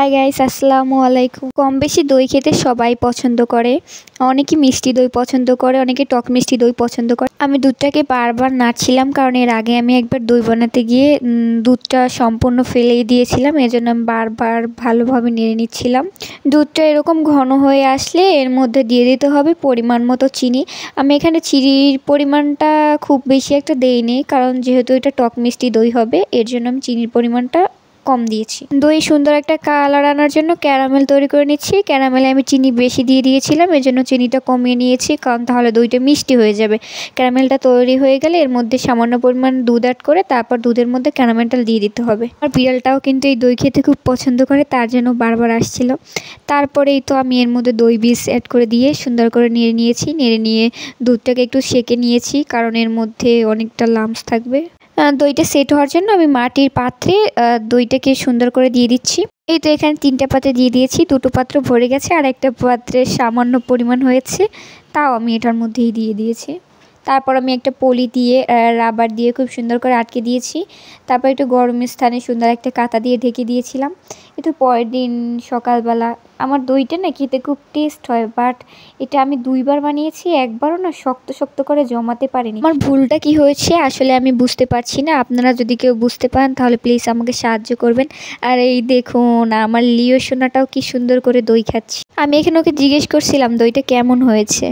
Hi guys, আসসালামু আলাইকুম। কম বেশি দই খেতে সবাই পছন্দ করে। অনেকে মিষ্টি দই পছন্দ করে, অনেকে টক মিষ্টি দই পছন্দ করে। আমি দুধটাকে বারবার নাড়ছিলাম, কারণ এর আগে আমি একবার দই বানাতে গিয়ে দুধটা সম্পূর্ণ ফেলেই দিয়েছিলাম। এর জন্য আমি বারবার ভালোভাবে নেড়ে নিচ্ছিলাম। দুধটা এরকম ঘন হয়ে আসলে এর মধ্যে দিয়ে দিতে হবে পরিমাণ মতো চিনি। আমি এখানে চিনির পরিমাণটা খুব বেশি একটা দেইনি, কারণ যেহেতু এটা টক মিষ্টি দই হবে, এর জন্য আমি চিনির পরিমাণটা কম দিয়েছি। দই সুন্দর একটা কালার আনার জন্য ক্যারামেল তৈরি করে নিচ্ছি। ক্যারামেলে আমি চিনি বেশি দিয়ে দিয়েছিলাম, এর জন্য চিনিটা কমিয়ে নিয়েছি, কারণ তাহলে দইটা মিষ্টি হয়ে যাবে। ক্যারামেলটা তৈরি হয়ে গেলে এর মধ্যে সামান্য পরিমাণ দুধ অ্যাড করে তারপর দুধের মধ্যে ক্যারামেলটা দিয়ে দিতে হবে। আর বিড়ালটাও কিন্তু এই দই খেতে খুব পছন্দ করে, তার জন্য বারবার আসছিল। তারপরেই তো আমি এর মধ্যে দই বীজ অ্যাড করে দিয়ে সুন্দর করে নেড়ে নিয়েছি। নেড়ে নিয়ে দুধটাকে একটু সেঁকে নিয়েছি, কারণ এর মধ্যে অনেকটা লাম্পস থাকবে। দইটা সেট হওয়ার জন্য আমি মাটির পাত্রে দইটাকে সুন্দর করে দিয়ে দিচ্ছি। এই তো এখানে 3টা পাত্রে দিয়ে দিয়েছি, 2টো পাত্র ভরে গেছে আর একটা পাত্রে সামান্য পরিমাণ হয়েছে, তাও আমি এটার মধ্যেই দিয়ে দিয়েছি। তারপর আমি একটা পলি দিয়ে রাবার দিয়ে খুব সুন্দর করে আটকে দিয়েছি। তারপর একটু গরম স্থানে সুন্দর একটা কাঁথা দিয়ে ঢেকে দিয়েছিলাম। কিন্তু পরের দিন সকালবেলা আমার দইটা না খেতে খুব টেস্ট হয়, বাট এটা আমি 2বার বানিয়েছি, একবারও না শক্ত শক্ত করে জমাতে পারিনি। আমার ভুলটা কি হয়েছে আসলে আমি বুঝতে পারছি না। আপনারা যদি কেউ বুঝতে পারেন তাহলে প্লিজ আমাকে সাহায্য করবেন। আর এই দেখুন, আমার লিও সোনাটাও কি সুন্দর করে দই খাচ্ছে। আমি এখানে ওকে জিজ্ঞেস করছিলাম দইটা কেমন হয়েছে।